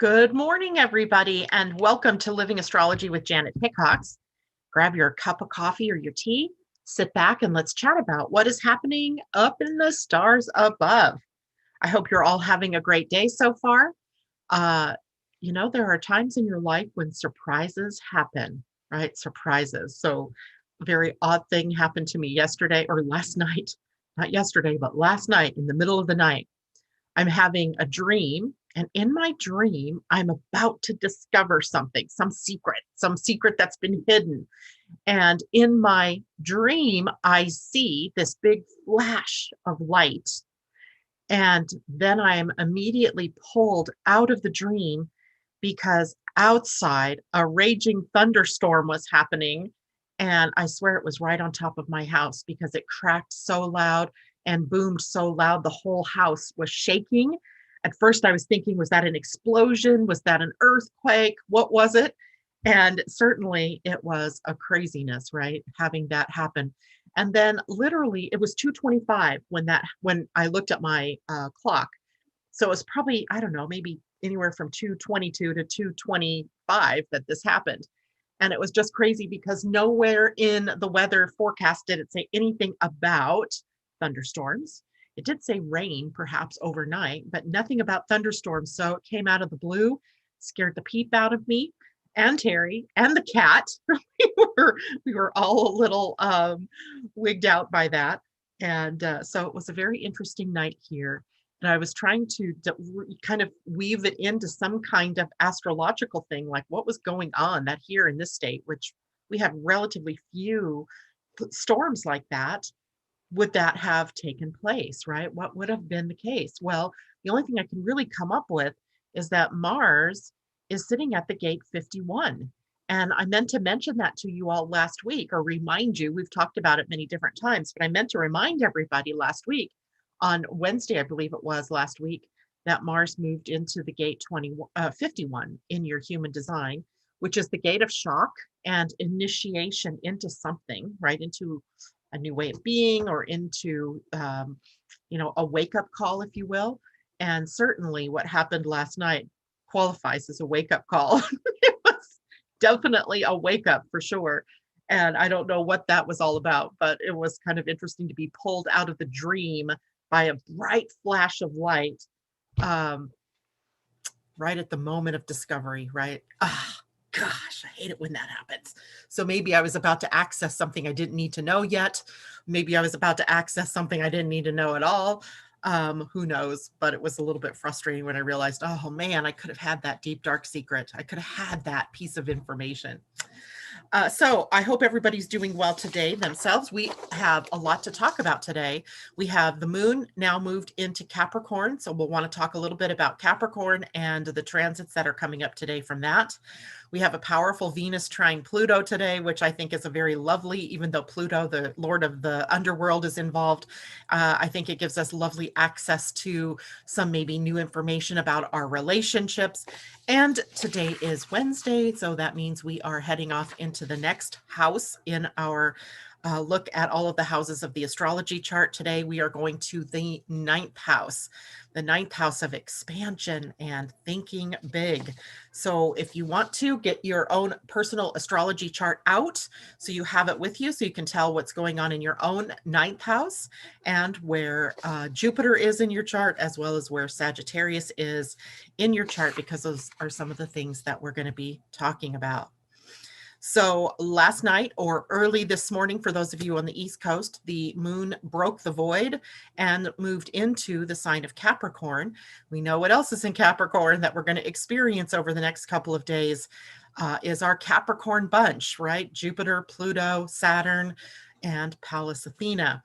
Good morning, everybody, and welcome to Living Astrology with Janet Hickox. Grab your cup of coffee or your tea, sit back, and let's chat about what is happening up in the stars above. I hope you're all having a great day so far. Uh, there are times in your life when surprises happen, right? Surprises. So, a very odd thing happened to me yesterday or last night. Not yesterday, but last night in the middle of the night. I'm having a dream, and in my dream, I'm about to discover something, some secret that's been hidden. And in my dream, I see this big flash of light. And then I'm immediately pulled out of the dream because outside a raging thunderstorm was happening. And I swear it was right on top of my house because it cracked so loud and boomed so loud. The whole house was shaking. At first, I was thinking, was that an explosion? Was that an earthquake? What was it? And certainly it was a craziness, right? Having that happen. And then literally it was 2:25 when I looked at my clock. So it was probably, I don't know, maybe anywhere from 2:22 to 2:25 that this happened. And it was just crazy because nowhere in the weather forecast did it say anything about thunderstorms. It did say rain, perhaps overnight, but nothing about thunderstorms. So it came out of the blue, scared the peep out of me and Terry and the cat. we were all a little wigged out by that. And so it was a very interesting night here. And I was trying to kind of weave it into some kind of astrological thing, like what was going on that here in this state, which we have relatively few storms like that. Would that have taken place, right? What would have been the case? Well, the only thing I can really come up with is that Mars is sitting at the gate 51. And I meant to mention that to you all last week or remind you. We've talked about it many different times, but I meant to remind everybody last week on Wednesday, I believe it was last week, that Mars moved into the gate 51 in your human design, which is the gate of shock and initiation into something, right? Into a new way of being or into, a wake up call, if you will. And certainly what happened last night qualifies as a wake up call. It was definitely a wake up for sure. And I don't know what that was all about, but it was kind of interesting to be pulled out of the dream by a bright flash of light, right at the moment of discovery, right? Gosh, I hate it when that happens. So maybe I was about to access something I didn't need to know yet. Maybe I was about to access something I didn't need to know at all. Who knows? But it was a little bit frustrating when I realized, oh man, I could have had that deep, dark secret. I could have had that piece of information. So I hope everybody's doing well today themselves. We have a lot to talk about today. We have the moon now moved into Capricorn. So we'll want to talk a little bit about Capricorn and the transits that are coming up today from that. We have a powerful Venus trine Pluto today, which I think is a very lovely, even though Pluto, the lord of the underworld, is involved. I think it gives us lovely access to some maybe new information about our relationships. And today is Wednesday, so that means we are heading off into the next house in our look at all of the houses of the astrology chart. Today, we are going to the ninth house of expansion and thinking big. So if you want to get your own personal astrology chart out, so you have it with you, so you can tell what's going on in your own ninth house and where Jupiter is in your chart, as well as where Sagittarius is in your chart, because those are some of the things that we're going to be talking about. So last night or early this morning, for those of you on the East Coast, the moon broke the void and moved into the sign of Capricorn. We know what else is in Capricorn that we're going to experience over the next couple of days is our Capricorn bunch, right? Jupiter, Pluto, Saturn, and Pallas Athena.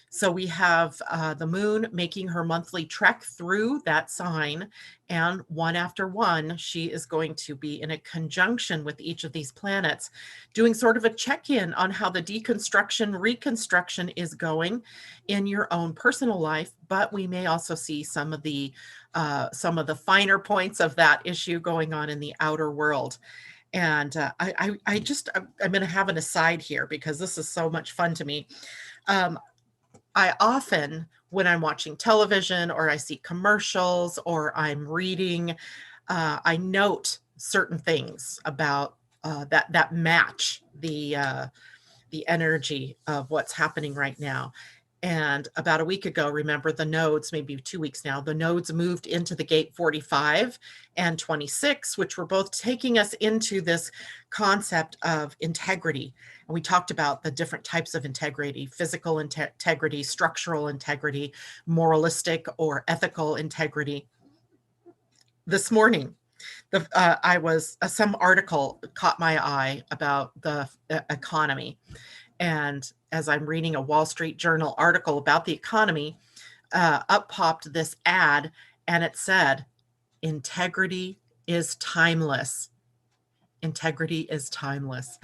So we have the moon making her monthly trek through that sign, and one after one, she is going to be in a conjunction with each of these planets, doing sort of a check-in on how the deconstruction, reconstruction is going in your own personal life. But we may also see some of the finer points of that issue going on in the outer world. And I'm going to have an aside here because this is so much fun to me. I often, when I'm watching television or I see commercials or I'm reading I note certain things about that match the energy of what's happening right now. And about a week ago, remember the nodes, maybe 2 weeks now, the nodes moved into the gate 45 and 26, which were both taking us into this concept of integrity. And we talked about the different types of integrity: physical integrity, structural integrity, moralistic or ethical integrity. This morning, some article caught my eye about the economy. And as I'm reading a Wall Street Journal article about the economy, up popped this ad, and it said, integrity is timeless. Integrity is timeless.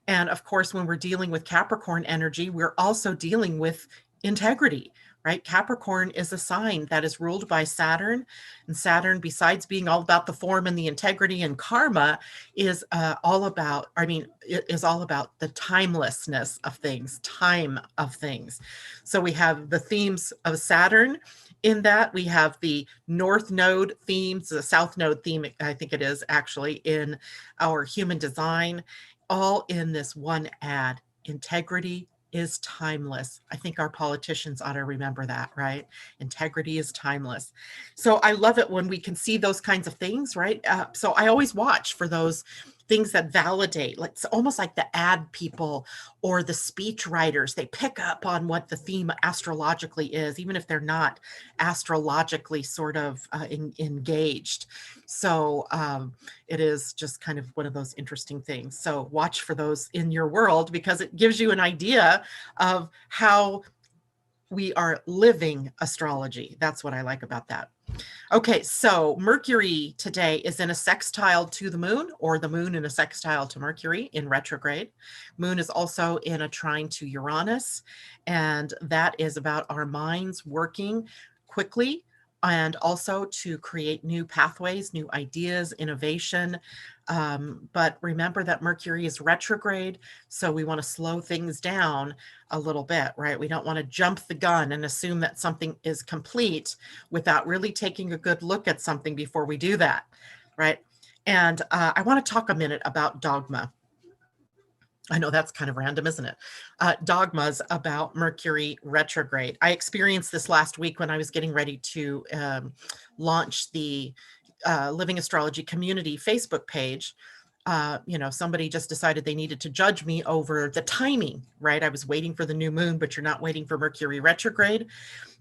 And of course, when we're dealing with Capricorn energy, we're also dealing with integrity, right? Capricorn is a sign that is ruled by Saturn. And Saturn, besides being all about the form and the integrity and karma, is all about the timelessness of things, time of things. So we have the themes of Saturn. In that, we have the North Node themes, the South Node theme, I think it is actually, in our human design, all in this one ad. Integrity is timeless. I think our politicians ought to remember that, right? Integrity is timeless. So I love it when we can see those kinds of things, right? So I always watch for those things that validate, like it's almost like the ad people or the speech writers. They pick up on what the theme astrologically is, even if they're not astrologically sort of engaged. So it is just kind of one of those interesting things. So watch for those in your world, because it gives you an idea of how we are living astrology. That's what I like about that. Okay, so Mercury today is in a sextile to the moon, or the moon in a sextile to Mercury in retrograde. Moon is also in a trine to Uranus, and that is about our minds working quickly and also to create new pathways, new ideas, innovation. But remember that Mercury is retrograde, so we want to slow things down a little bit, right? We don't want to jump the gun and assume that something is complete without really taking a good look at something before we do that, right? And I want to talk a minute about dogma. I know that's kind of random, isn't it? Dogmas about Mercury retrograde. I experienced this last week when I was getting ready to launch the Living Astrology Community Facebook page. Somebody just decided they needed to judge me over the timing, right? I was waiting for the new moon, but you're not waiting for Mercury retrograde.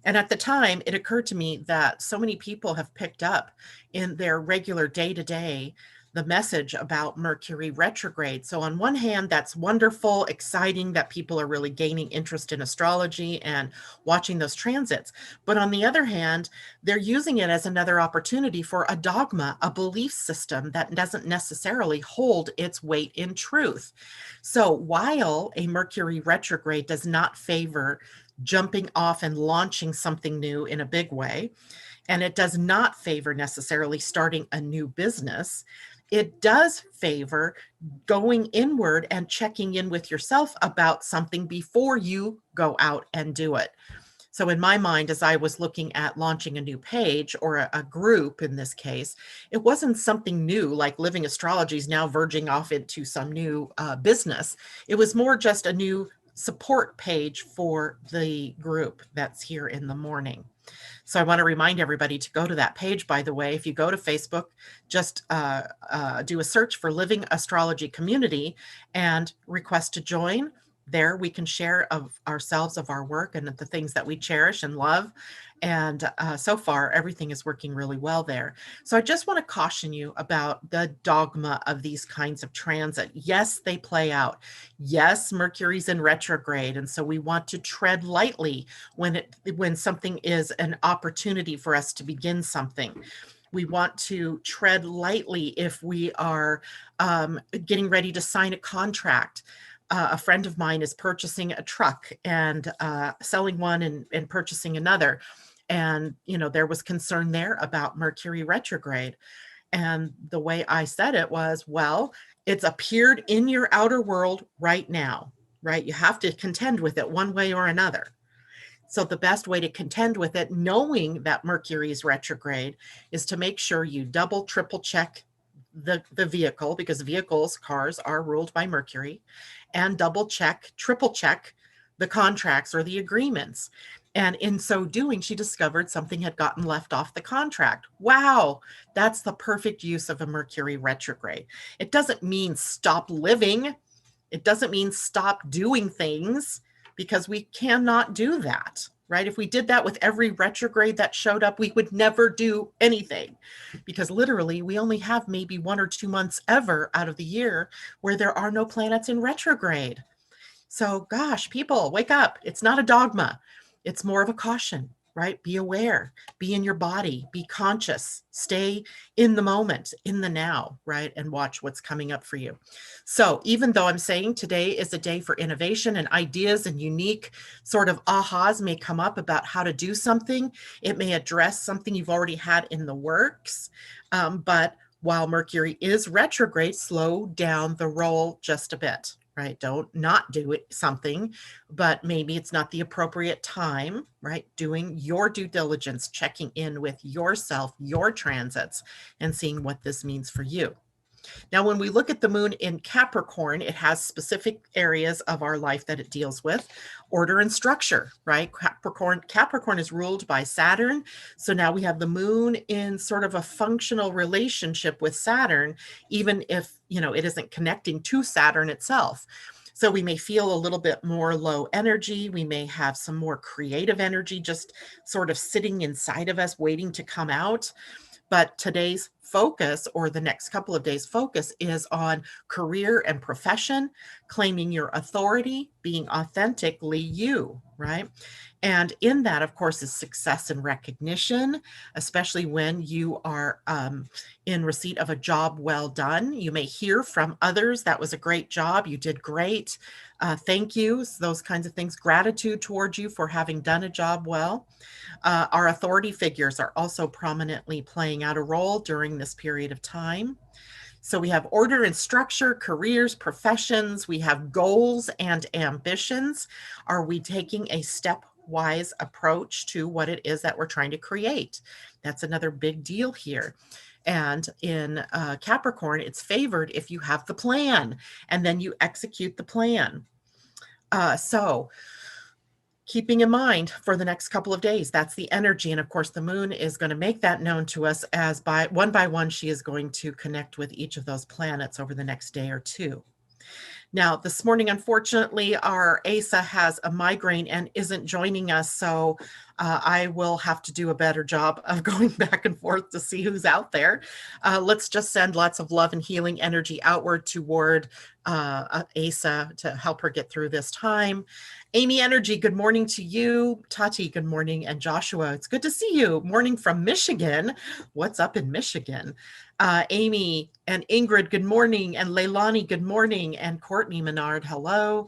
And at the time, it occurred to me that so many people have picked up in their regular day-to-day the message about Mercury retrograde. So on one hand, that's wonderful, exciting that people are really gaining interest in astrology and watching those transits. But on the other hand, they're using it as another opportunity for a dogma, a belief system that doesn't necessarily hold its weight in truth. So while a Mercury retrograde does not favor jumping off and launching something new in a big way, and it does not favor necessarily starting a new business, it does favor going inward and checking in with yourself about something before you go out and do it. So in my mind, as I was looking at launching a new page or a group in this case, it wasn't something new like Living Astrology is now verging off into some new business. It was more just a new support page for the group that's here in the morning. So I want to remind everybody to go to that page, by the way. If you go to Facebook, just do a search for Living Astrology Community and request to join. There we can share of ourselves, of our work, and the things that we cherish and love. And so far, everything is working really well there. So I just want to caution you about the dogma of these kinds of transit. Yes, they play out. Yes, Mercury's in retrograde. And so we want to tread lightly when something is an opportunity for us to begin something. We want to tread lightly if we are getting ready to sign a contract. A friend of mine is purchasing a truck and selling one and purchasing another. And, there was concern there about Mercury retrograde. And the way I said it was, well, it's appeared in your outer world right now, right? You have to contend with it one way or another. So the best way to contend with it, knowing that Mercury is retrograde, is to make sure you double, triple check the vehicle, because vehicles, cars, are ruled by Mercury, and double check, triple check the contracts or the agreements. And in so doing, she discovered something had gotten left off the contract. Wow, that's the perfect use of a Mercury retrograde. It doesn't mean stop living. It doesn't mean stop doing things, because we cannot do that, right? If we did that with every retrograde that showed up, we would never do anything, because literally we only have maybe 1 or 2 months ever out of the year where there are no planets in retrograde. So gosh, people, wake up. It's not a dogma. It's more of a caution, right? Be aware, be in your body, be conscious, stay in the moment, in the now, right? And watch what's coming up for you. So even though I'm saying today is a day for innovation and ideas and unique sort of ahas may come up about how to do something, it may address something you've already had in the works. But while Mercury is retrograde, slow down the roll just a bit. Right? Don't not do it something, but maybe it's not the appropriate time, right? Doing your due diligence, checking in with yourself, your transits, and seeing what this means for you. Now, when we look at the moon in Capricorn, it has specific areas of our life that it deals with. Order and structure, right? Capricorn is ruled by Saturn. So now we have the moon in sort of a functional relationship with Saturn, even if, it isn't connecting to Saturn itself. So we may feel a little bit more low energy. We may have some more creative energy just sort of sitting inside of us, waiting to come out. But today's focus, or the next couple of days' focus, is on career and profession, claiming your authority, being authentically you, right? And in that, of course, is success and recognition, especially when you are in receipt of a job well done. You may hear from others, that was a great job, you did great, thank yous, those kinds of things, gratitude towards you for having done a job well. Our authority figures are also prominently playing out a role during this period of time. So we have order and structure, careers, professions, we have goals and ambitions. Are we taking a stepwise approach to what it is that we're trying to create? That's another big deal here. And in Capricorn, it's favored if you have the plan and then you execute the plan. So keeping in mind for the next couple of days, that's the energy. And of course, the moon is going to make that known to us as by one, she is going to connect with each of those planets over the next day or two. Now, this morning, unfortunately, our Asa has a migraine and isn't joining us, so I will have to do a better job of going back and forth to see who's out there. Let's just send lots of love and healing energy outward toward Asa to help her get through this time. Amy Energy, good morning to you. Tati, good morning. And Joshua, it's good to see you. Morning from Michigan. What's up in Michigan? Amy and Ingrid, good morning. And Leilani, good morning. And Courtney Menard, hello.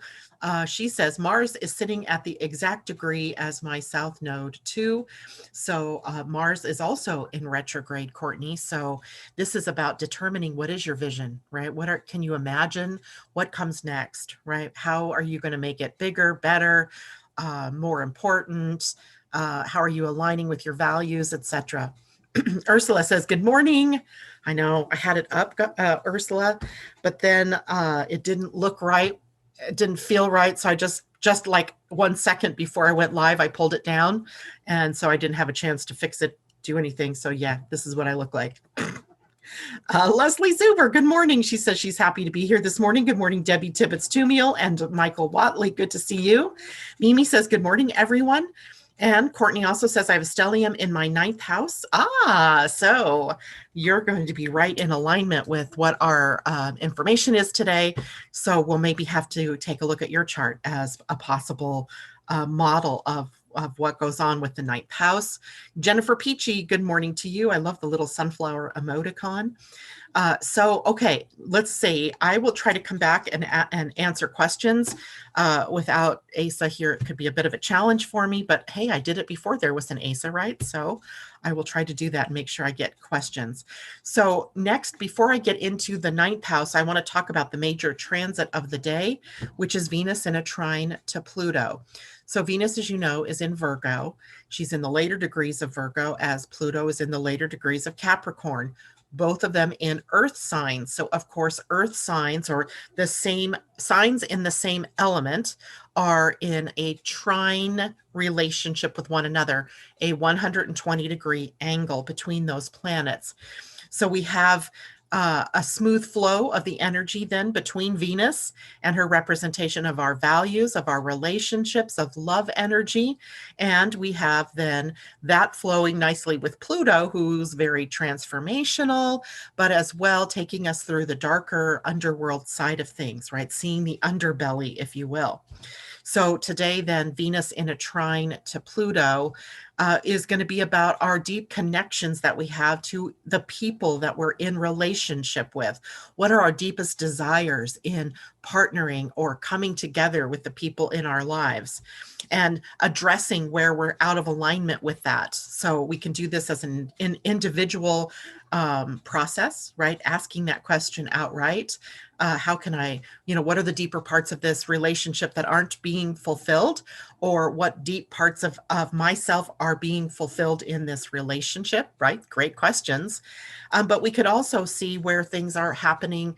She says, Mars is sitting at the exact degree as my South Node too. So Mars is also in retrograde, Courtney. So this is about determining what is your vision, right? Can you imagine what comes next, right? How are you going to make it bigger, better, more important? How are you aligning with your values, etc.? Ursula says, good morning. I know I had it up, Ursula, but then it didn't look right. It didn't feel right. So I just like 1 second before I went live, I pulled it down. And so I didn't have a chance to fix it, do anything. So yeah, this is what I look like. Leslie Zuber, good morning. She says she's happy to be here this morning. Good morning, Debbie Tibbetts-Tumiel and Michael Watley. Good to see you. Mimi says, good morning, everyone. And Courtney also says, I have a stellium in my 9th house. So you're going to be right in alignment with what our information is today. So we'll maybe have to take a look at your chart as a possible model of what goes on with the 9th house. Jennifer Peachy, good morning to you. I love the little sunflower emoticon. Okay, let's see. I will try to come back and answer questions without Asa here. It could be a bit of a challenge for me, but hey, I did it before there was an Asa, right? So I will try to do that and make sure I get questions. So next, before I get into the 9th house, I want to talk about the major transit of the day, which is Venus in a trine to Pluto. So Venus, as you know, is in Virgo. She's in the later degrees of Virgo, as Pluto is in the later degrees of Capricorn, both of them in earth signs. So of course, earth signs, or the same signs in the same element, are in a trine relationship with one another, a 120-degree angle between those planets. So we have a smooth flow of the energy then between Venus and her representation of our values, of our relationships, of love energy. And we have then that flowing nicely with Pluto, who's very transformational, but as well taking us through the darker underworld side of things, right? Seeing the underbelly, if you will. So today, then, Venus in a trine to Pluto is going to be about our deep connections that we have to the people that we're in relationship with. What are our deepest desires in partnering or coming together with the people in our lives? And addressing where we're out of alignment with that. So we can do this as an individual process, right? Asking that question outright. How can I, what are the deeper parts of this relationship that aren't being fulfilled? Or what deep parts of myself are being fulfilled in this relationship, right? Great questions. But we could also see where things are happening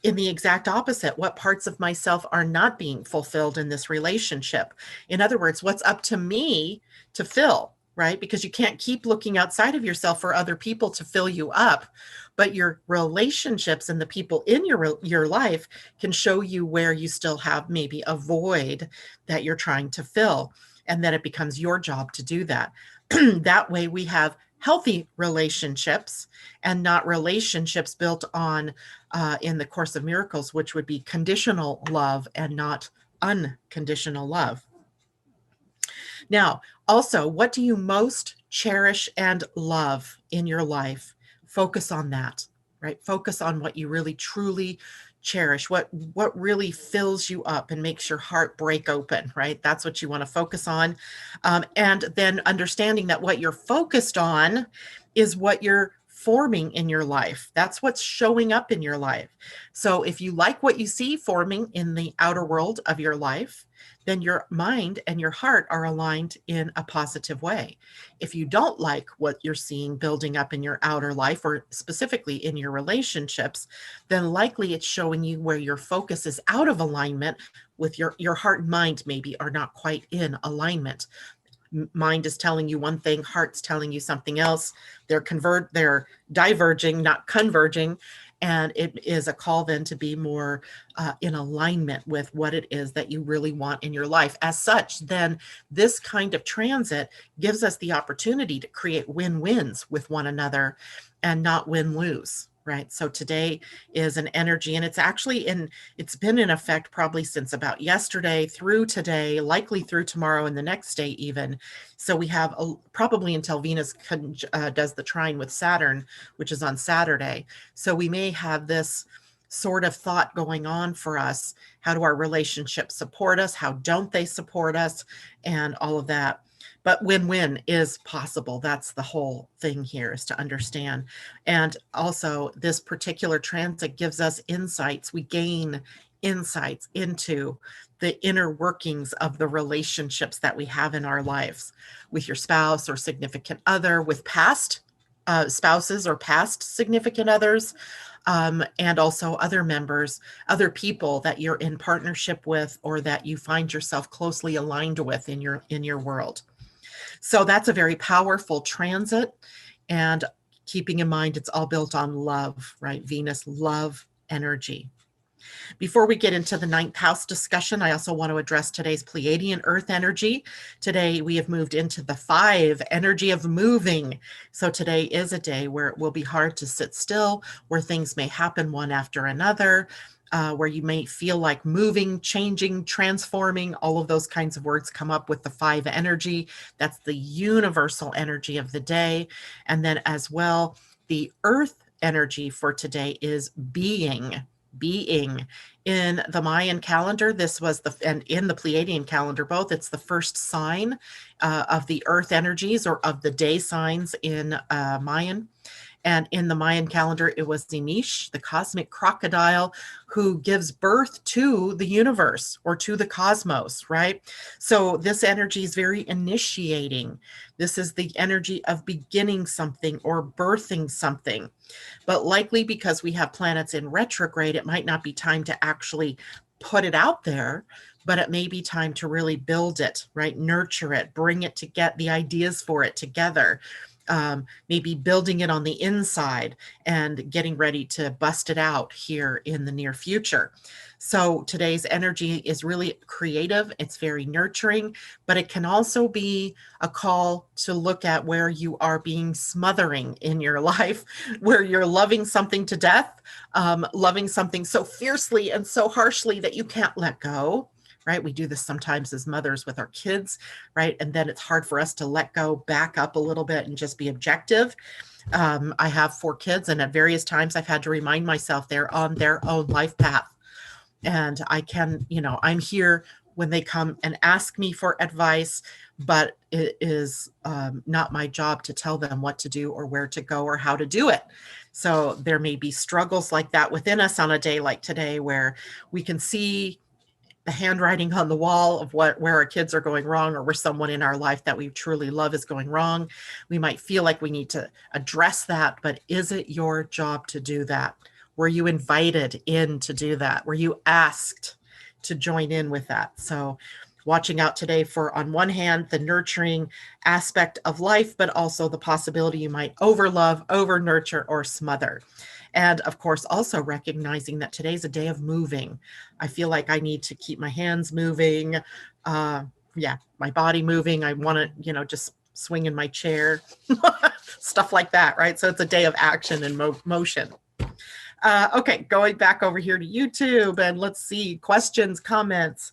in the exact opposite. What parts of myself are not being fulfilled in this relationship? In other words, what's up to me to fill, right? Because you can't keep looking outside of yourself for other people to fill you up. But your relationships and the people in your life can show you where you still have maybe a void that you're trying to fill. And then it becomes your job to do that. That way we have healthy relationships and not relationships built on, in the Course of Miracles, which would be conditional love and not unconditional love. Now, also, what do you most cherish and love in your life? Focus on that, right? Focus on what you really truly cherish, what really fills you up and makes your heart break open, right? That's what you want to focus on. And then understanding that what you're focused on is what you're forming in your life. That's what's showing up in your life. So if you like what you see forming in the outer world of your life, then your mind and your heart are aligned in a positive way. If you don't like what you're seeing building up in your outer life, or specifically in your relationships, then likely it's showing you where your focus is out of alignment with your heart and mind maybe are not quite in alignment. Mind is telling you one thing, heart's telling you something else. They're diverging, not converging. And it is a call then to be more in alignment with what it is that you really want in your life. As such, then this kind of transit gives us the opportunity to create win-wins with one another and not win-lose. Right. So today is an energy, and it's been in effect probably since about yesterday through today, likely through tomorrow and the next day even. So we have probably until Venus does the trine with Saturn, which is on Saturday. So we may have this sort of thought going on for us. How do our relationships support us? How don't they support us? And all of that. But win-win is possible. That's the whole thing here, is to understand. And also this particular transit gives us insights. We gain insights into the inner workings of the relationships that we have in our lives with your spouse or significant other, with past spouses or past significant others, and also other members, other people that you're in partnership with or that you find yourself closely aligned with in your world. So that's a very powerful transit, and keeping in mind it's all built on love, right? Venus, love energy. Before we get into the ninth house discussion, I also want to address today's Pleiadian-Earth energy. Today we have moved into the 5 energy of moving. So today is a day where it will be hard to sit still, where things may happen one after another. Where you may feel like moving, changing, transforming, all of those kinds of words come up with the 5 energy. That's the universal energy of the day. And then as well, the earth energy for today is being. In the Mayan calendar, and in the Pleiadian calendar, both, it's the first sign of the earth energies, or of the day signs in Mayan. And in the Mayan calendar, it was Inish, the cosmic crocodile, who gives birth to the universe or to the cosmos, right? So this energy is very initiating. This is the energy of beginning something or birthing something. But likely because we have planets in retrograde, it might not be time to actually put it out there, but it may be time to really build it, right? Nurture it, bring it to get the ideas for it together. Maybe building it on the inside and getting ready to bust it out here in the near future. So today's energy is really creative. It's very nurturing, but it can also be a call to look at where you are being smothering in your life, where you're loving something to death, loving something so fiercely and so harshly that you can't let go. Right? We do this sometimes as mothers with our kids, right? And then it's hard for us to let go, back up a little bit and just be objective. I have 4 kids, and at various times I've had to remind myself they're on their own life path. And I can, I'm here when they come and ask me for advice, but it is not my job to tell them what to do or where to go or how to do it. So there may be struggles like that within us on a day like today where we can see the handwriting on the wall of where our kids are going wrong, or where someone in our life that we truly love is going wrong. We might feel like we need to address that, but is it your job to do that? Were you invited in to do that? Were you asked to join in with that? So watching out today for, on one hand, the nurturing aspect of life, but also the possibility you might overlove, over nurture, or smother. And of course, also recognizing that today's a day of moving. I feel like I need to keep my hands moving. My body moving. I want to, just swing in my chair, stuff like that, right? So it's a day of action and motion. Okay, going back over here to YouTube, and let's see, questions, comments.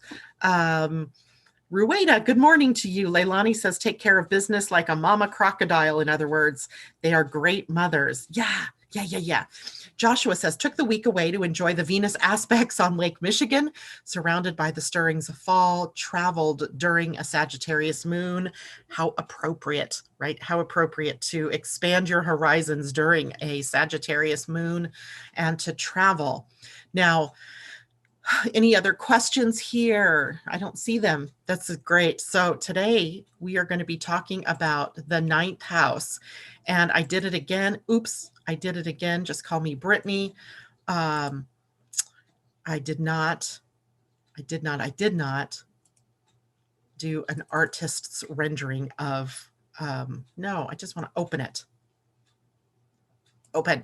Rueda, good morning to you. Leilani says, take care of business like a mama crocodile. In other words, they are great mothers. Yeah. Joshua says, took the week away to enjoy the Venus aspects on Lake Michigan, surrounded by the stirrings of fall, traveled during a Sagittarius moon. How appropriate, right? How appropriate to expand your horizons during a Sagittarius moon and to travel. Now, any other questions here? I don't see them. That's great. So today we are going to be talking about the 9th house. And I did it again. Oops, I did it again. Just call me Brittany. I did not do an artist's rendering of, no, I just want to open it. Open.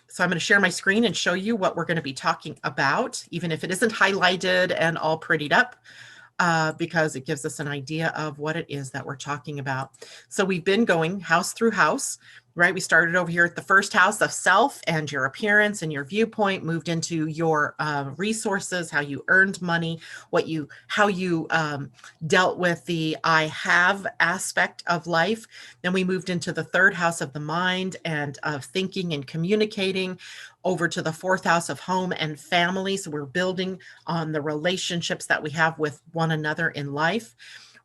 So I'm going to share my screen and show you what we're going to be talking about, even if it isn't highlighted and all prettied up, because it gives us an idea of what it is that we're talking about. So we've been going house through house, right? We started over here at the first house of self and your appearance and your viewpoint, moved into your resources, how you earned money, how you dealt with the I have aspect of life. Then we moved into the 3rd house of the mind and of thinking and communicating, over to the 4th house of home and family. So we're building on the relationships that we have with one another in life.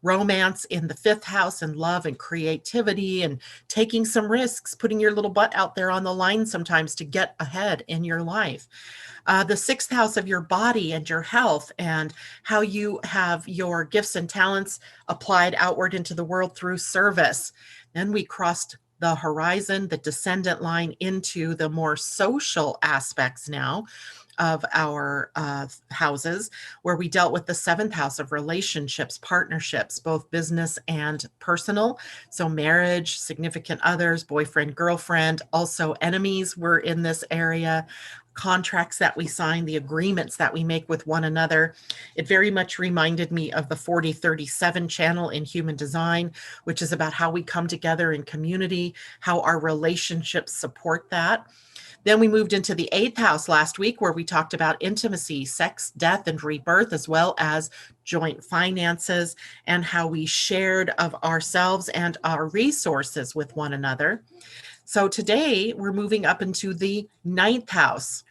Romance in the 5th house, and love and creativity and taking some risks, putting your little butt out there on the line sometimes to get ahead in your life. The 6th house of your body and your health, and how you have your gifts and talents applied outward into the world through service. Then we crossed the horizon, the descendant line, into the more social aspects now of our houses, where we dealt with the 7th house of relationships, partnerships, both business and personal. So marriage, significant others, boyfriend, girlfriend, also enemies were in this area. Contracts that we sign, the agreements that we make with one another. It very much reminded me of the 4037 channel in Human Design, which is about how we come together in community, how our relationships support that. Then we moved into the 8th house last week, where we talked about intimacy, sex, death, and rebirth, as well as joint finances and how we shared of ourselves and our resources with one another. So today we're moving up into the 9th house.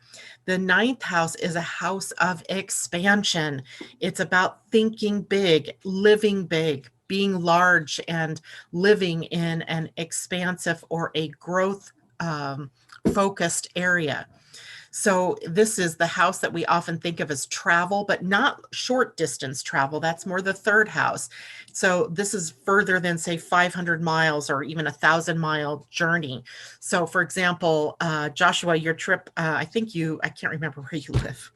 The 9th house is a house of expansion. It's about thinking big, living big, being large and living in an expansive or a growth focused area. So this is the house that we often think of as travel, but not short distance travel. That's more the third house. So this is further than, say, 500 miles or even 1,000-mile journey. So for example, Joshua, your trip, I can't remember where you live.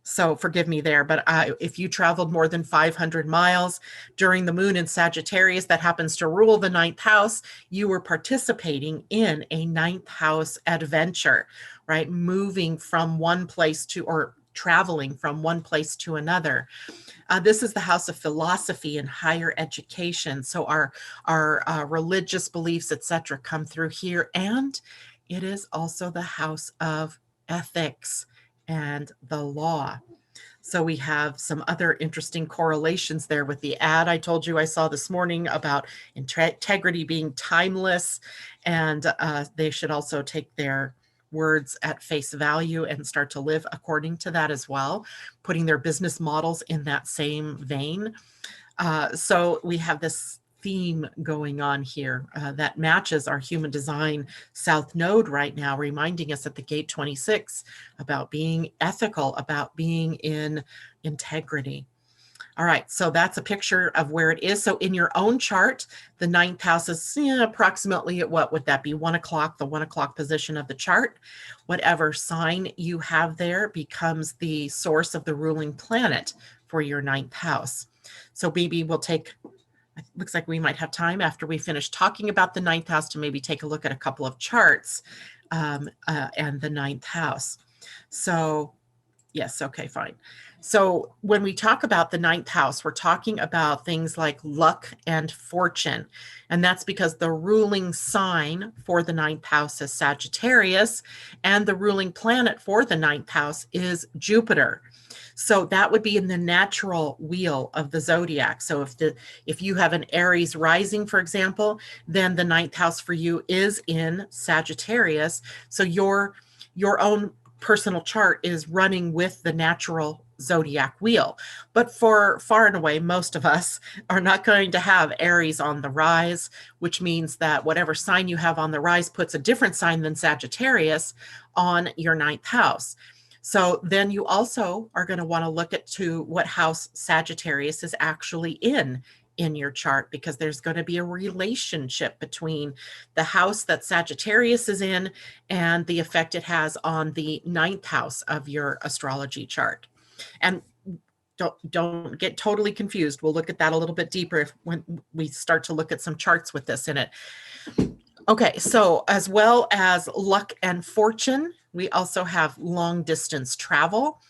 So forgive me there, but if you traveled more than 500 miles during the moon in Sagittarius, that happens to rule the ninth house, you were participating in a ninth house adventure, right? Moving from one place to, or traveling from one place to another. This is the house of philosophy and higher education. So our religious beliefs, etc., come through here. And it is also the house of ethics and the law. So we have some other interesting correlations there with the ad I told you I saw this morning about integrity being timeless, and they should also take their words at face value and start to live according to that as well, putting their business models in that same vein. So we have this theme going on here that matches our human design south node right now, reminding us at the gate 26 about being ethical, about being in integrity. All right, so that's a picture of where it is. So in your own chart, the ninth house is approximately at, what would that be, 1 o'clock, the 1 o'clock position of the chart. Whatever sign you have there becomes the source of the ruling planet for your ninth house. So maybe we'll take, it looks like we might have time after we finish talking about the ninth house to maybe take a look at a couple of charts and the ninth house. So yes, okay, fine. So when we talk about the ninth house, we're talking about things like luck and fortune. And that's because the ruling sign for the ninth house is Sagittarius, and the ruling planet for the ninth house is Jupiter. So that would be in the natural wheel of the zodiac. So if you have an Aries rising, for example, then the ninth house for you is in Sagittarius. So your own personal chart is running with the natural zodiac wheel. But for far and away, most of us are not going to have Aries on the rise, which means that whatever sign you have on the rise puts a different sign than Sagittarius on your ninth house. So then you also are going to want to look at to what house Sagittarius is actually in your chart, because there's going to be a relationship between the house that Sagittarius is in and the effect it has on the ninth house of your astrology chart. And don't get totally confused. We'll look at that a little bit deeper when we start to look at some charts with this in it. Okay, so as well as luck and fortune, we also have long distance travel.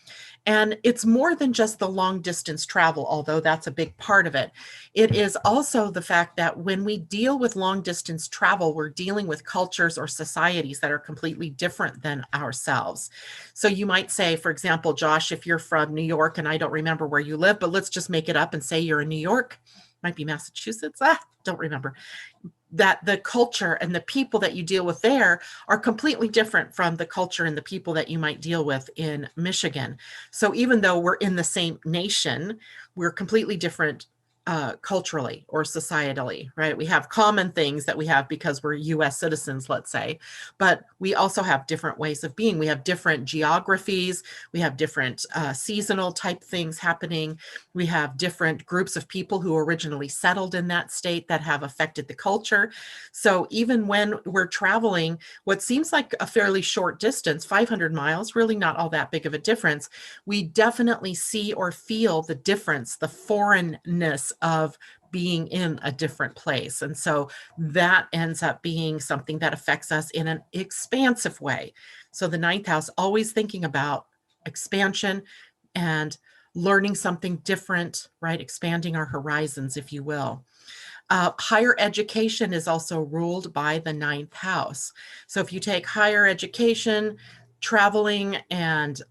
And it's more than just the long distance travel, although that's a big part of it. It is also the fact that when we deal with long distance travel, we're dealing with cultures or societies that are completely different than ourselves. So you might say, for example, Josh, if you're from New York, and I don't remember where you live, but let's just make it up and say you're in New York, might be Massachusetts, don't remember, that the culture and the people that you deal with there are completely different from the culture and the people that you might deal with in Michigan. So even though we're in the same nation, we're completely different culturally or societally, right? We have common things that we have because we're US citizens, let's say, but we also have different ways of being. We have different geographies. We have different seasonal type things happening. We have different groups of people who originally settled in that state that have affected the culture. So even when we're traveling, what seems like a fairly short distance, 500 miles, really not all that big of a difference, we definitely see or feel the difference, the foreignness of being in a different place. And so that ends up being something that affects us in an expansive way. So the ninth house, always thinking about expansion and learning something different, right? Expanding our horizons, if you will. Higher education is also ruled by the ninth house. So if you take higher education, traveling, and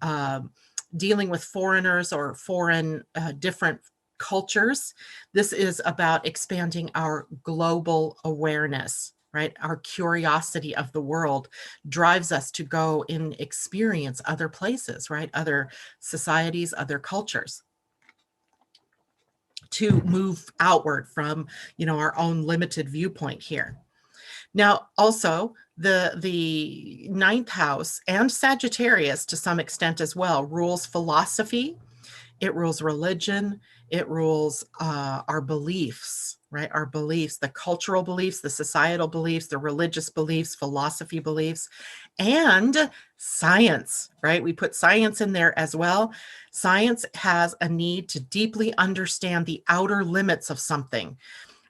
dealing with foreigners or foreign different cultures, this is about expanding our global awareness, right? Our curiosity of the world drives us to go and experience other places, right? Other societies, other cultures. to move outward from, our own limited viewpoint here. Now, also the ninth house and Sagittarius to some extent as well rules philosophy. It rules religion. It rules our beliefs, right? Our beliefs, the cultural beliefs, the societal beliefs, the religious beliefs, philosophy beliefs, and science, right? We put science in there as well. Science has a need to deeply understand the outer limits of something,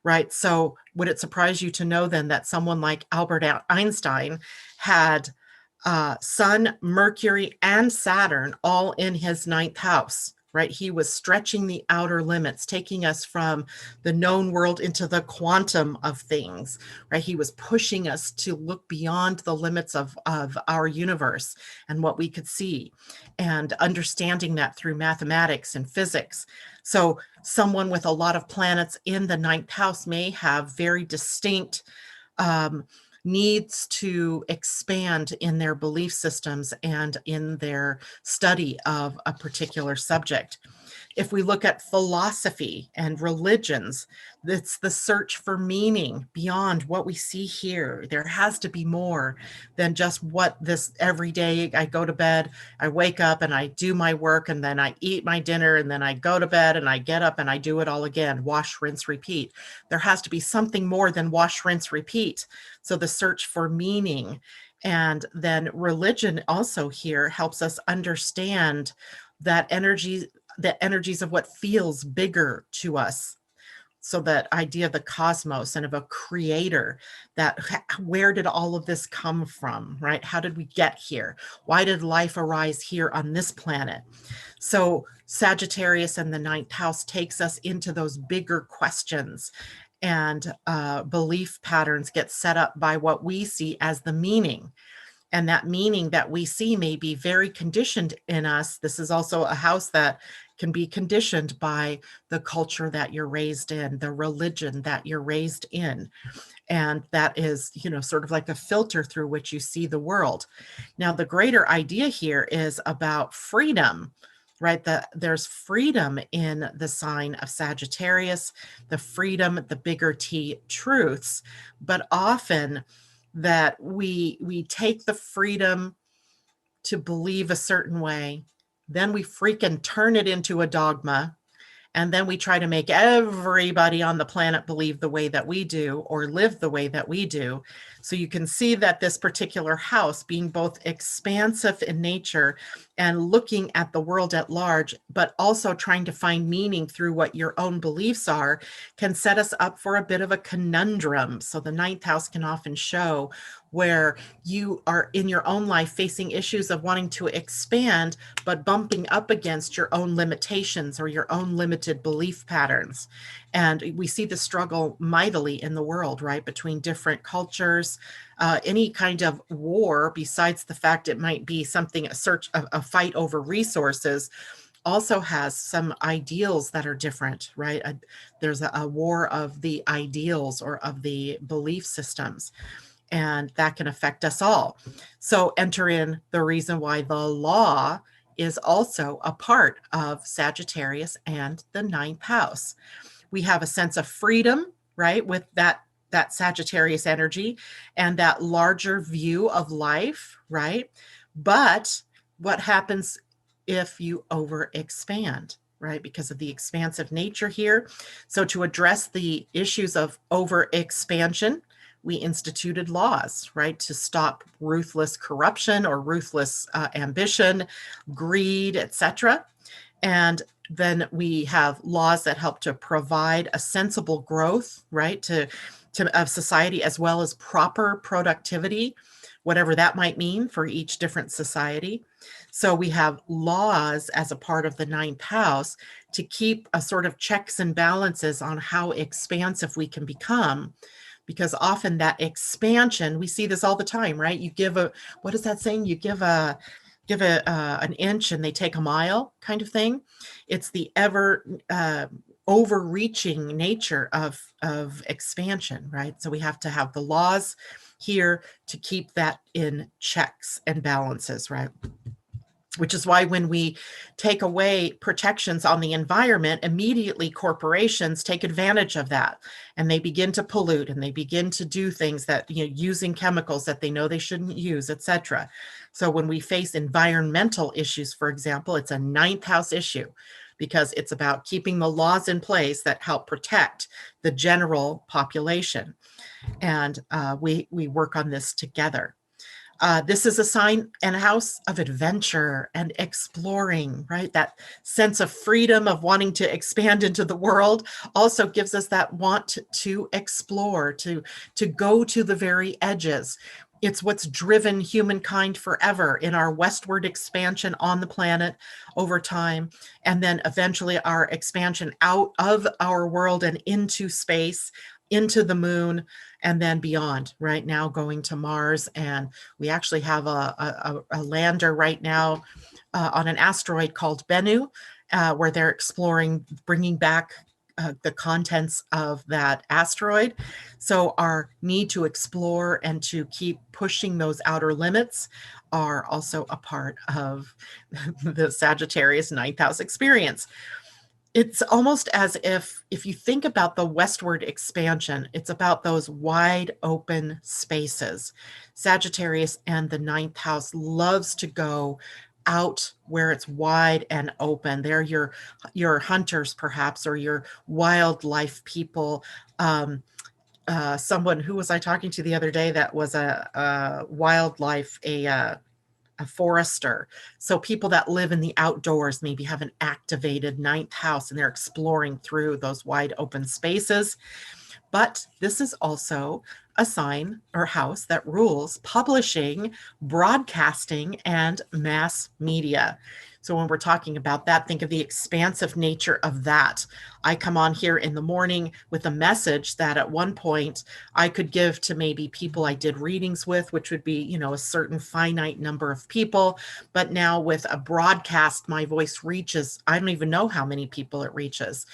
right? So would it surprise you to know then that someone like Albert Einstein had Sun, Mercury, and Saturn all in his ninth house, right? He was stretching the outer limits, taking us from the known world into the quantum of things, right? He was pushing us to look beyond the limits of our universe and what we could see, and understanding that through mathematics and physics. So someone with a lot of planets in the ninth house may have very distinct needs to expand in their belief systems and in their study of a particular subject. If we look at philosophy and religions, it's the search for meaning beyond what we see here. There has to be more than just what this every day I go to bed, I wake up and I do my work, and then I eat my dinner, and then I go to bed and I get up and I do it all again. Wash, rinse, repeat. There has to be something more than wash, rinse, repeat. So the search for meaning. And then religion also here helps us understand that the energies of what feels bigger to us. So that idea of the cosmos and of a creator, that where did all of this come from, right? How did we get here? Why did life arise here on this planet? So Sagittarius and the ninth house takes us into those bigger questions, and belief patterns get set up by what we see as the meaning. And that meaning that we see may be very conditioned in us. This is also a house that can be conditioned by the culture that you're raised in, the religion that you're raised in. And that is, sort of like a filter through which you see the world. Now, the greater idea here is about freedom, right? There's freedom in the sign of Sagittarius, the freedom, the bigger T truths, but often that we take the freedom to believe a certain way, then we freaking turn it into a dogma, and then we try to make everybody on the planet believe the way that we do or live the way that we do. So you can see that this particular house, being both expansive in nature and looking at the world at large, but also trying to find meaning through what your own beliefs are, can set us up for a bit of a conundrum. So the ninth house can often show where you are in your own life facing issues of wanting to expand, but bumping up against your own limitations or your own limited belief patterns. And we see the struggle mightily in the world, right? Between different cultures, any kind of war, besides the fact it might be something, a fight over resources, also has some ideals that are different, right? There's a war of the ideals or of the belief systems, and that can affect us all. So enter in the reason why the law is also a part of Sagittarius and the ninth house. We have a sense of freedom, right, with that Sagittarius energy and that larger view of life, right? But what happens if you overexpand, right? Because of the expansive nature here. So to address the issues of overexpansion, we instituted laws, right, to stop ruthless corruption or ruthless ambition, greed, etc. And then we have laws that help to provide a sensible growth, right, of society, as well as proper productivity, whatever that might mean for each different society. So we have laws as a part of the ninth house to keep a sort of checks and balances on how expansive we can become. Because often that expansion, we see this all the time, right? You give what is that saying? You give an inch and they take a mile kind of thing. It's the ever overreaching nature of expansion, right? So we have to have the laws here to keep that in checks and balances, right? which is why when we take away protections on the environment, immediately corporations take advantage of that, and they begin to pollute, and they begin to do things that, using chemicals that they know they shouldn't use, etc. So when we face environmental issues, for example, it's a ninth house issue, because it's about keeping the laws in place that help protect the general population. And we work on this together. This is a sign and a house of adventure and exploring, right? That sense of freedom, of wanting to expand into the world, also gives us that want to explore, to go to the very edges. It's what's driven humankind forever in our westward expansion on the planet over time, and then eventually our expansion out of our world and into space, into the moon, and then beyond, right now going to Mars. And we actually have a lander right now on an asteroid called Bennu, where they're exploring, bringing back the contents of that asteroid. So our need to explore and to keep pushing those outer limits are also a part of the Sagittarius ninth house experience. It's almost as if you think about the westward expansion, it's about those wide open spaces. Sagittarius and the ninth house loves to go out where it's wide and open. They're your hunters, perhaps, or your wildlife people. Someone, who was I talking to the other day that was a wildlife, a forester. So people that live in the outdoors maybe have an activated ninth house, and they're exploring through those wide open spaces. But this is also a sign or house that rules publishing, broadcasting, and mass media. So when we're talking about that, think of the expansive nature of that. I come on here in the morning with a message that at one point I could give to maybe people I did readings with, which would be, a certain finite number of people. But now with a broadcast, my voice reaches, I don't even know how many people it reaches,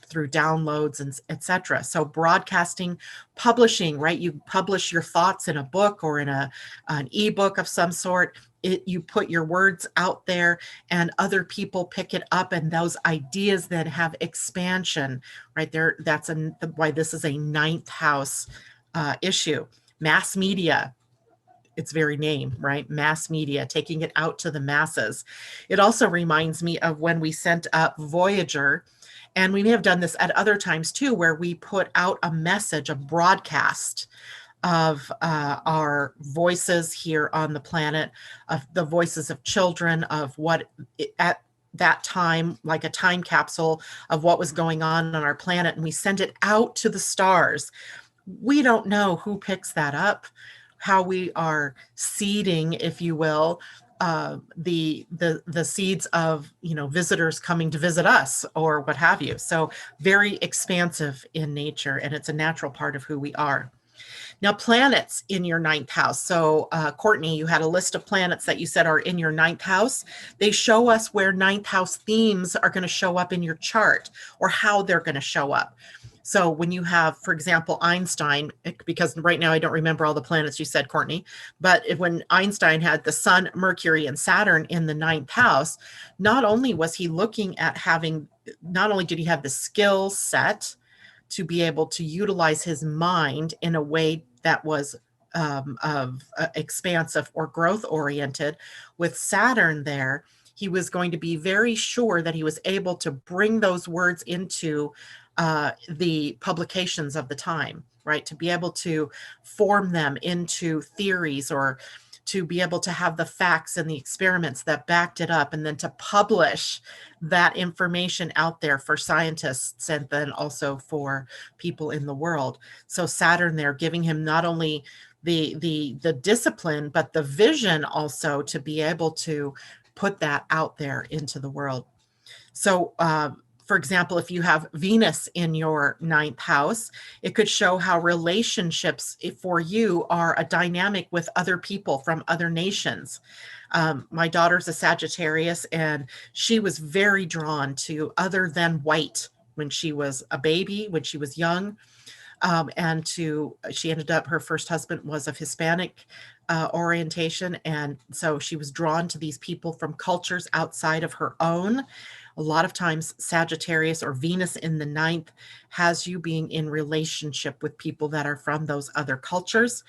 through downloads and etc. So broadcasting, publishing, right? You publish your thoughts in a book or in an ebook of some sort. You put your words out there and other people pick it up, and those ideas then have expansion, right there. That's why this is a ninth house issue. Mass media, its very name, right? Mass media, taking it out to the masses. It also reminds me of when we sent up Voyager. And we may have done this at other times too, where we put out a message, a broadcast of our voices here on the planet, of the voices of children, of what at that time, like a time capsule of what was going on our planet. And we send it out to the stars. We don't know who picks that up, how we are seeding, if you will, the seeds of visitors coming to visit us or what have you. So very expansive in nature, and it's a natural part of who we are. Now, planets in your ninth house. So Courtney, you had a list of planets that you said are in your ninth house. They show us where ninth house themes are going to show up in your chart, or how they're going to show up. So when you have, for example, Einstein, because right now I don't remember all the planets you said, Courtney, but when Einstein had the Sun, Mercury, and Saturn in the ninth house, not only was he looking at not only did he have the skill set to be able to utilize his mind in a way that was expansive or growth oriented, with Saturn there, he was going to be very sure that he was able to bring those words into the publications of the time, right? To be able to form them into theories, or to be able to have the facts and the experiments that backed it up, and then to publish that information out there for scientists and then also for people in the world. So Saturn there giving him not only the discipline, but the vision also to be able to put that out there into the world. So for example, if you have Venus in your ninth house, it could show how relationships for you are a dynamic with other people from other nations. My daughter's a Sagittarius, and she was very drawn to other than white when she was a baby, when she was young. And she ended up, her first husband was of Hispanic orientation. And so she was drawn to these people from cultures outside of her own. A lot of times Sagittarius or Venus in the ninth has you being in relationship with people that are from those other cultures.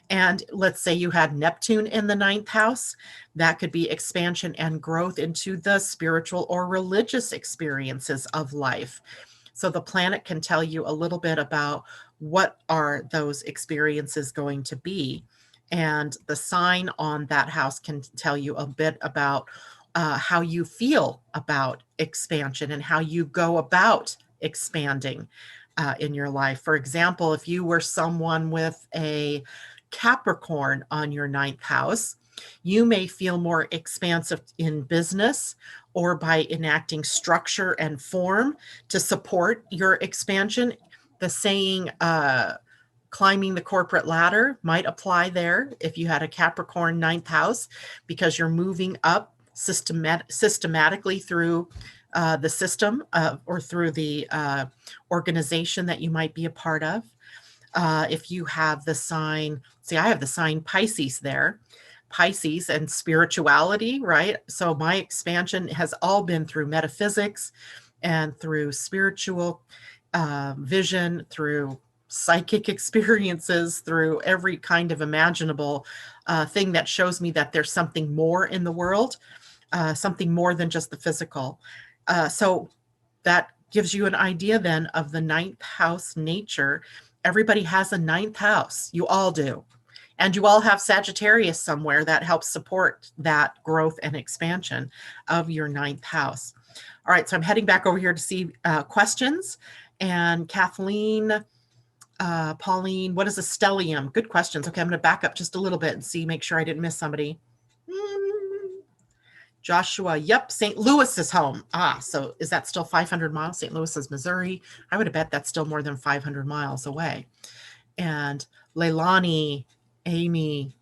And let's say you had Neptune in the ninth house, that could be expansion and growth into the spiritual or religious experiences of life. So the planet can tell you a little bit about what are those experiences going to be. And the sign on that house can tell you a bit about how you feel about expansion and how you go about expanding in your life. For example, if you were someone with a Capricorn on your ninth house, you may feel more expansive in business or by enacting structure and form to support your expansion. The saying, climbing the corporate ladder might apply there if you had a Capricorn ninth house, because you're moving up systematically through the system or through the organization that you might be a part of. If you have the sign, see, I have the sign Pisces there, Pisces and spirituality, right? So my expansion has all been through metaphysics and through spiritual vision, through psychic experiences, through every kind of imaginable thing that shows me that there's something more in the world, something more than just the physical. So that gives you an idea then of the ninth house nature. Everybody has a ninth house. You all do. And you all have Sagittarius somewhere that helps support that growth and expansion of your ninth house. All right, so I'm heading back over here to see questions. And Kathleen, Pauline, what is a stellium? Good questions. Okay, I'm going to back up just a little bit and see, make sure I didn't miss somebody. Joshua, yep, St. Louis is home. So is that still 500 miles? St. Louis is Missouri. I would have bet that's still more than 500 miles away. And Leilani, Amy,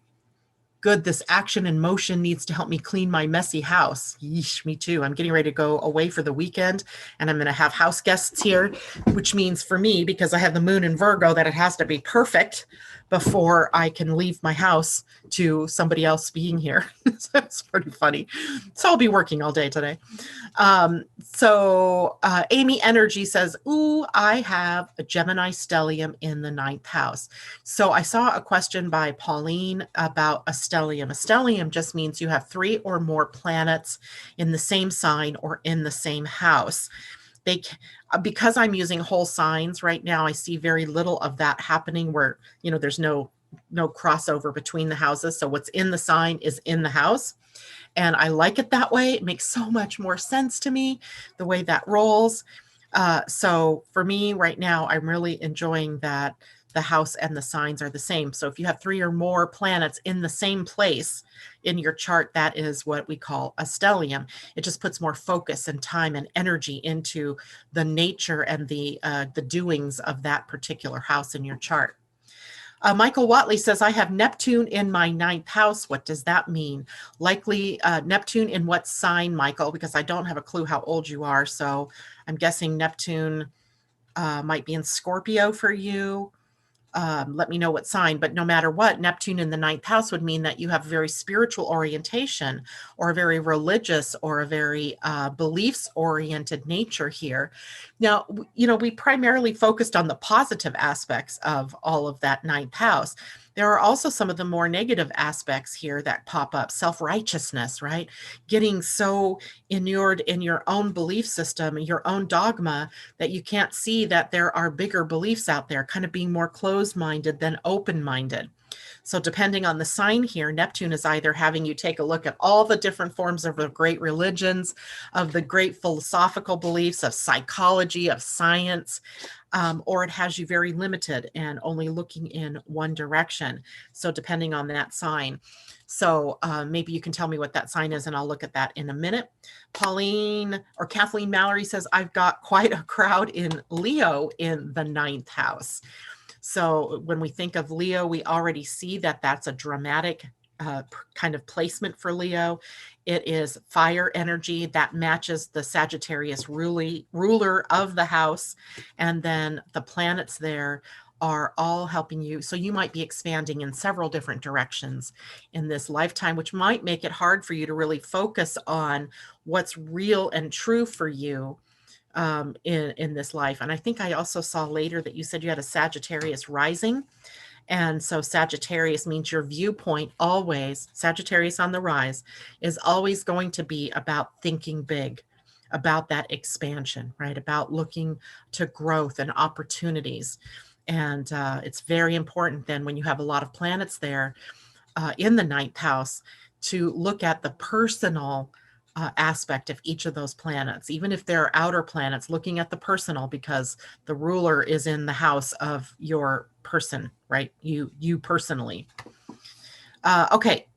good, this action and motion needs to help me clean my messy house. Yeesh, me too. I'm getting ready to go away for the weekend, and I'm going to have house guests here, which means for me, because I have the moon in Virgo, that it has to be perfect before I can leave my house to somebody else being here. So it's pretty funny. So I'll be working all day today. Amy Energy says, ooh, I have a Gemini stellium in the ninth house. So I saw a question by Pauline about a stellium. A stellium just means you have 3 or more planets in the same sign or in the same house. Because I'm using whole signs right now, I see very little of that happening where, there's no crossover between the houses. So what's in the sign is in the house. And I like it that way. It makes so much more sense to me, the way that rolls. So for me right now, I'm really enjoying that the house and the signs are the same. So if you have 3 or more planets in the same place in your chart, that is what we call a stellium. It just puts more focus and time and energy into the nature and the doings of that particular house in your chart. Michael Watley says, I have Neptune in my ninth house. What does that mean? Likely Neptune in what sign, Michael? Because I don't have a clue how old you are. So I'm guessing Neptune might be in Scorpio for you. Let me know what sign, but no matter what, Neptune in the ninth house would mean that you have a very spiritual orientation or a very religious or a very beliefs oriented nature here. Now, we primarily focused on the positive aspects of all of that ninth house. There are also some of the more negative aspects here that pop up. Self-righteousness, right? Getting so inured in your own belief system, your own dogma, that you can't see that there are bigger beliefs out there, kind of being more closed-minded than open-minded. So depending on the sign here, Neptune is either having you take a look at all the different forms of the great religions, of the great philosophical beliefs, of psychology, of science, or it has you very limited and only looking in one direction. So depending on that sign. So maybe you can tell me what that sign is and I'll look at that in a minute. Pauline or Kathleen Mallory says, I've got quite a crowd in Leo in the ninth house. So when we think of Leo, we already see that that's a dramatic kind of placement for Leo. It is fire energy that matches the Sagittarius ruler of the house. And then the planets there are all helping you. So you might be expanding in several different directions in this lifetime, which might make it hard for you to really focus on what's real and true for you in this life. And I think I also saw later that you said you had a Sagittarius rising. And so Sagittarius means your viewpoint always, Sagittarius on the rise, is always going to be about thinking big, about that expansion, right? About looking to growth and opportunities. And it's very important then when you have a lot of planets there in the ninth house to look at the personal aspect of each of those planets, even if they're outer planets, looking at the personal, because the ruler is in the house of your person, right? You personally. Okay,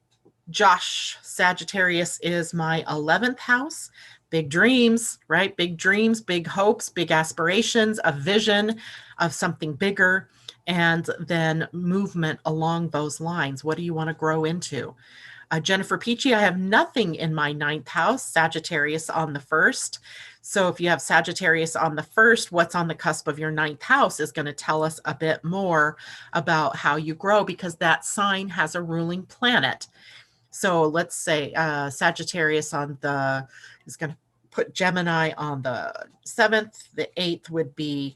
Josh, Sagittarius is my 11th house. Big dreams, right? Big dreams, big hopes, big aspirations, a vision of something bigger, and then movement along those lines. What do you want to grow into? Jennifer Peachy, I have nothing in my ninth house, Sagittarius on the first. So if you have Sagittarius on the first, what's on the cusp of your ninth house is going to tell us a bit more about how you grow, because that sign has a ruling planet. So let's say Sagittarius on the, is going to put Gemini on the 7th. The 8th would be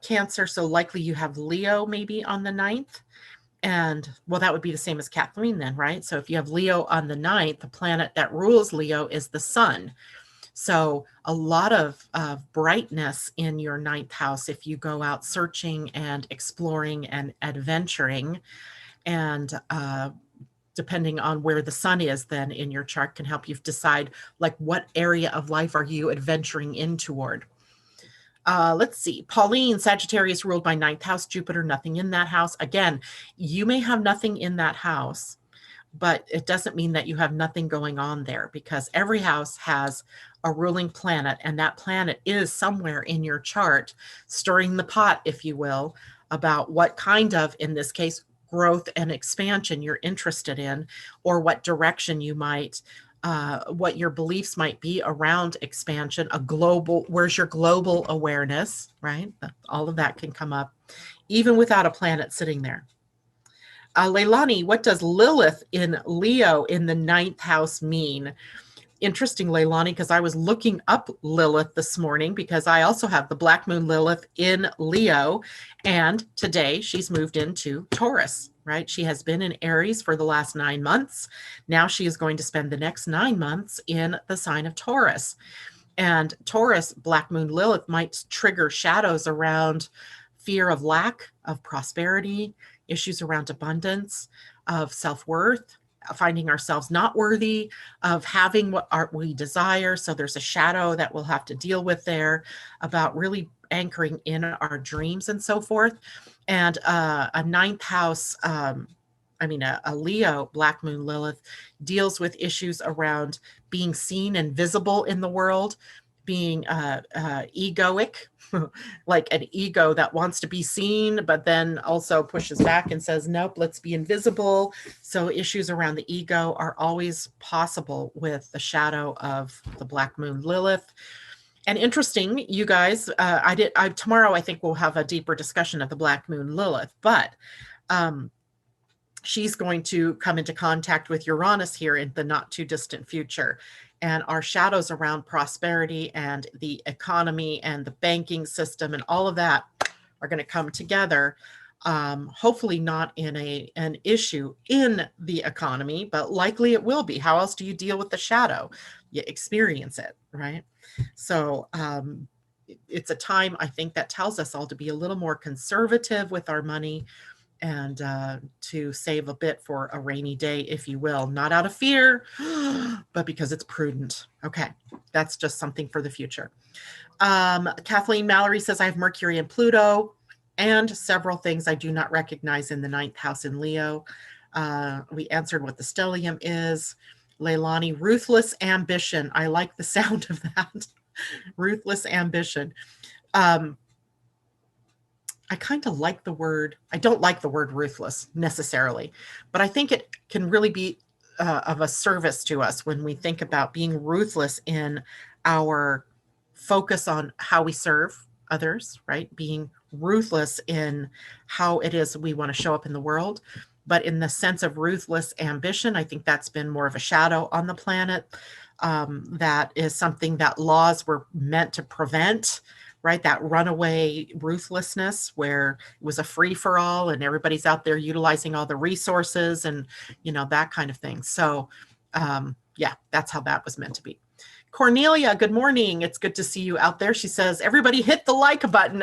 Cancer. So likely you have Leo maybe on the 9th. And well, that would be the same as Kathleen then, right? So if you have Leo on the 9th, the planet that rules Leo is the sun. So a lot of brightness in your ninth house if you go out searching and exploring and adventuring. And depending on where the sun is then in your chart can help you decide like what area of life are you adventuring in toward. Let's see. Pauline, Sagittarius ruled by ninth house, Jupiter, nothing in that house. Again, you may have nothing in that house, but it doesn't mean that you have nothing going on there, because every house has a ruling planet, and that planet is somewhere in your chart, stirring the pot, if you will, about what kind of, in this case, growth and expansion you're interested in, or what direction you might what your beliefs might be around expansion, a global, where's your global awareness, right? All of that can come up even without a planet sitting there. Leilani, what does Lilith in Leo in the ninth house mean? Interesting, Leilani, because I was looking up Lilith this morning because I also have the Black Moon Lilith in Leo, and today she's moved into Taurus, right? She has been in Aries for the last 9 months. Now she is going to spend the next 9 months in the sign of Taurus. And Taurus, Black Moon Lilith, might trigger shadows around fear of lack, of prosperity, issues around abundance, of self-worth, finding ourselves not worthy of having what we desire. So there's a shadow that we'll have to deal with there about really anchoring in our dreams and so forth. And a ninth house, a Leo, Black Moon Lilith, deals with issues around being seen and visible in the world, being egoic, like an ego that wants to be seen, but then also pushes back and says, nope, let's be invisible. So issues around the ego are always possible with the shadow of the Black Moon Lilith. And interesting, you guys, tomorrow I think we'll have a deeper discussion of the Black Moon Lilith, but she's going to come into contact with Uranus here in the not too distant future. And our shadows around prosperity and the economy and the banking system and all of that are going to come together. Hopefully not in an issue in the economy, but likely it will be. How else do you deal with the shadow? You experience it, right? So it's a time, I think, that tells us all to be a little more conservative with our money, and to save a bit for a rainy day, if you will, not out of fear, but because it's prudent. Okay, that's just something for the future. Kathleen Mallory says, I have Mercury and Pluto and several things I do not recognize in the ninth house in Leo. We answered what the stellium is. Leilani, ruthless ambition. I like the sound of that. Ruthless ambition. I kind of like the word, I don't like the word ruthless necessarily, but I think it can really be of a service to us when we think about being ruthless in our focus on how we serve others, right? Being ruthless in how it is we want to show up in the world. But in the sense of ruthless ambition, I think that's been more of a shadow on the planet. That is something that laws were meant to prevent, right? That runaway ruthlessness where it was a free for all and everybody's out there utilizing all the resources and, that kind of thing. So, yeah, that's how that was meant to be. Cornelia, good morning. It's good to see you out there. She says, everybody hit the like button.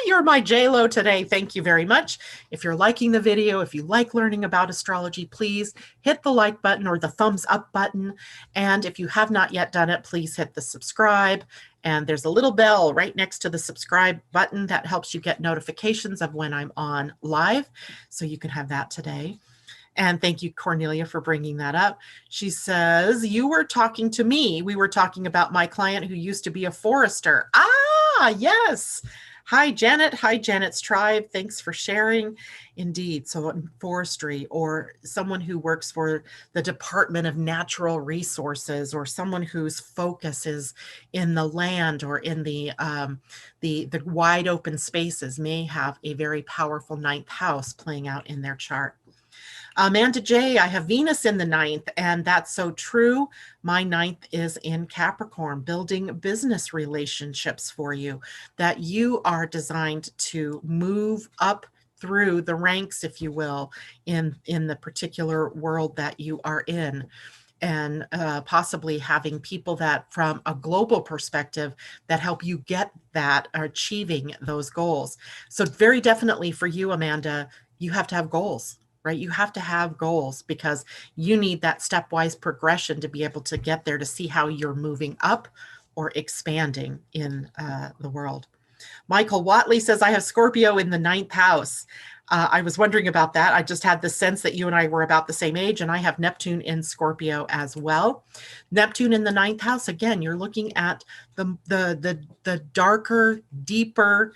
You're my JLo today. Thank you very much. If you're liking the video, if you like learning about astrology, please hit the like button or the thumbs up button. And if you have not yet done it, please hit the subscribe. And there's a little bell right next to the subscribe button that helps you get notifications of when I'm on live. So you can have that today. And thank you, Cornelia, for bringing that up. She says, you were talking to me. We were talking about my client who used to be a forester. Yes. Hi, Janet. Hi, Janet's tribe. Thanks for sharing. Indeed. So in forestry, or someone who works for the Department of Natural Resources, or someone whose focus is in the land or in the wide open spaces may have a very powerful ninth house playing out in their chart. Amanda J, I have Venus in the ninth, and that's so true. My ninth is in Capricorn, building business relationships for you, that you are designed to move up through the ranks, if you will, in the particular world that you are in. And possibly having people that from a global perspective that help you get that, achieving those goals. So very definitely for you, Amanda, you have to have goals. Right? You have to have goals because you need that stepwise progression to be able to get there, to see how you're moving up or expanding in the world. Michael Watley says, I have Scorpio in the ninth house. I was wondering about that. I just had the sense that you and I were about the same age, and I have Neptune in Scorpio as well. Neptune in the ninth house, again, you're looking at the darker, deeper,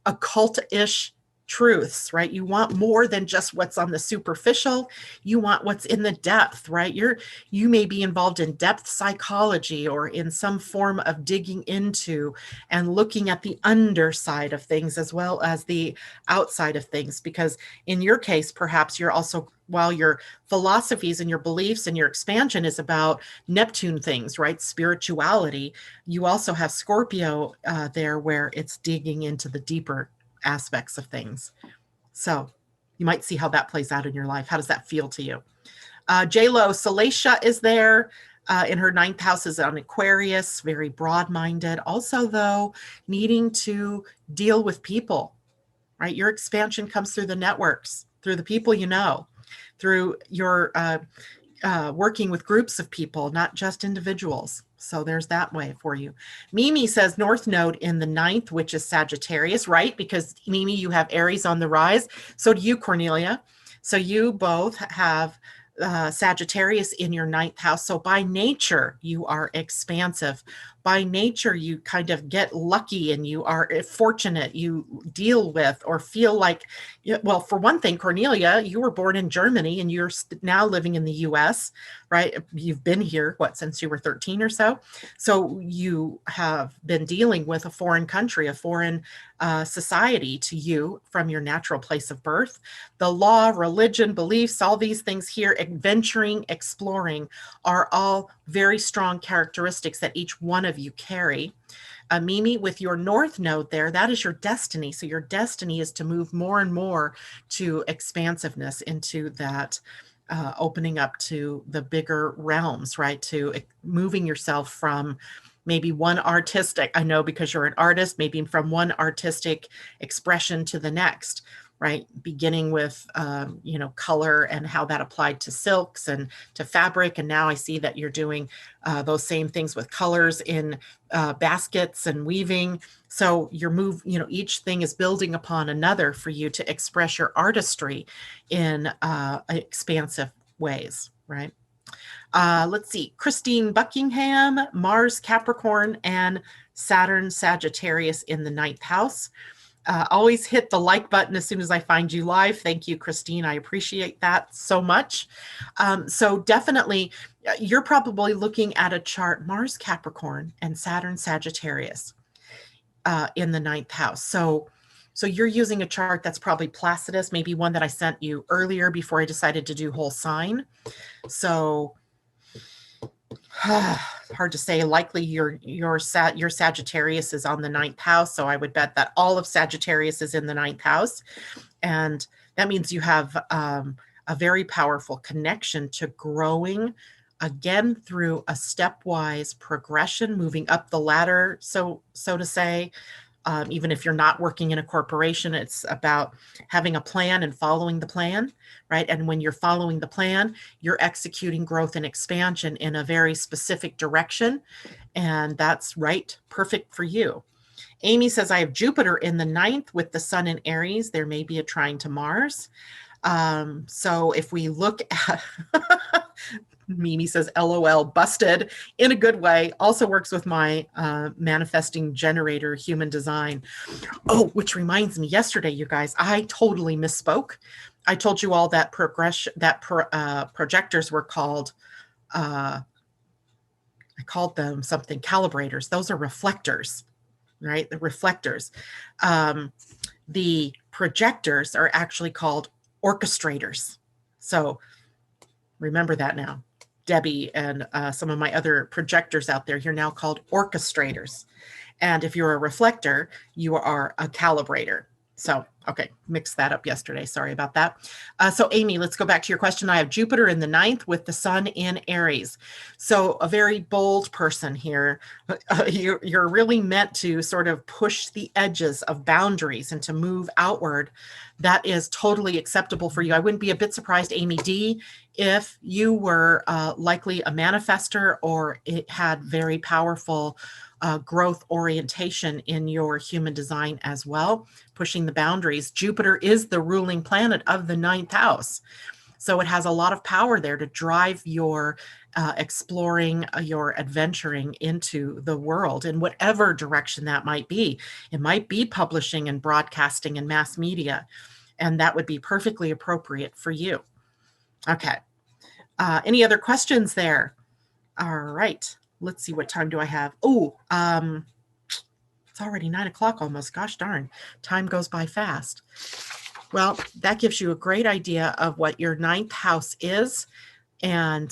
occult-ish truths, right? You want more than just what's on the superficial. You want what's in the depth, right? You may be involved in depth psychology or in some form of digging into and looking at the underside of things as well as the outside of things. Because in your case, perhaps you're also, while your philosophies and your beliefs and your expansion is about Neptune things, right? Spirituality, you also have Scorpio there where it's digging into the deeper aspects of things. So you might see how that plays out in your life. How does that feel to you? J-Lo, Salacia is there in her ninth house, is on Aquarius, very broad-minded. Also, though, needing to deal with people, right? Your expansion comes through the networks, through the people you know, through your working with groups of people, not just individuals. So there's that way for you. Mimi says North Node in the ninth, which is Sagittarius, right? Because Mimi, you have Aries on the rise. So do you, Cornelia. So you both have Sagittarius in your ninth house. So by nature, you are expansive. By nature, you kind of get lucky and you are fortunate. You deal with or feel like, well, for one thing, Cornelia, you were born in Germany and you're now living in the US, right? You've been here, since you were 13 or so? So you have been dealing with a foreign country, a foreign society to you from your natural place of birth. The law, religion, beliefs, all these things here, adventuring, exploring, are all very strong characteristics that each one of you carry. Mimi, with your North Node there, that is your destiny. So your destiny is to move more and more to expansiveness, into that opening up to the bigger realms, right? To moving yourself from maybe one artistic, I know because you're an artist, maybe from one artistic expression to the next, right? Beginning with, color and how that applied to silks and to fabric. And now I see that you're doing those same things with colors in baskets and weaving. So your each thing is building upon another for you to express your artistry in expansive ways, right? Let's see, Christine Buckingham, Mars Capricorn, and Saturn Sagittarius in the ninth house. Always hit the like button as soon as I find you live. Thank you, Christine. I appreciate that so much. So definitely, you're probably looking at a chart, Mars Capricorn and Saturn Sagittarius in the ninth house. So So you're using a chart that's probably Placidus, maybe one that I sent you earlier before I decided to do whole sign. So hard to say. Likely your Sagittarius is on the 9th house, so I would bet that all of Sagittarius is in the 9th house, and that means you have a very powerful connection to growing again through a stepwise progression, moving up the ladder, so to say. Even if you're not working in a corporation, it's about having a plan and following the plan, right? And when you're following the plan, you're executing growth and expansion in a very specific direction. And that's right, perfect for you. Amy says, I have Jupiter in the 9th with the sun in Aries. There may be a trine to Mars. So if we look at Mimi says, LOL, busted in a good way. Also works with my manifesting generator human design. Oh, which reminds me, yesterday, you guys, I totally misspoke. I told you all that projectors were called, I called them something, calibrators. Those are reflectors, right? The reflectors. The projectors are actually called orchestrators. So remember that now. Debbie and some of my other projectors out there, you're now called orchestrators. And if you're a reflector, you are a calibrator. So, okay, mixed that up yesterday. Sorry about that. So Amy, let's go back to your question. I have Jupiter in the 9th with the sun in Aries. So a very bold person here. You're really meant to sort of push the edges of boundaries and to move outward. That is totally acceptable for you. I wouldn't be a bit surprised, Amy D, if you were likely a manifester or it had very powerful growth orientation in your human design as well, pushing the boundaries. Jupiter is the ruling planet of the 9th house. So it has a lot of power there to drive your exploring, your adventuring into the world in whatever direction that might be. It might be publishing and broadcasting and mass media, and that would be perfectly appropriate for you. Okay. Any other questions there? All right. Let's see, what time do I have? Oh, it's already 9 o'clock almost. Gosh darn, time goes by fast. Well, that gives you a great idea of what your 9th house is. And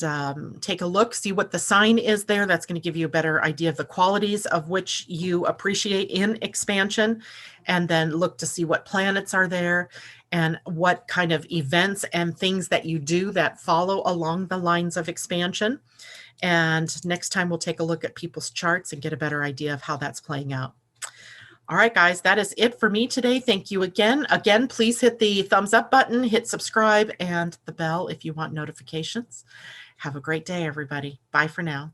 take a look, see what the sign is there. That's going to give you a better idea of the qualities of which you appreciate in expansion. And then look to see what planets are there and what kind of events and things that you do that follow along the lines of expansion. And next time we'll take a look at people's charts and get a better idea of how that's playing out. All right, guys, that is it for me today. Thank you again. Again, please hit the thumbs up button, hit subscribe, and the bell if you want notifications. Have a great day, everybody. Bye for now.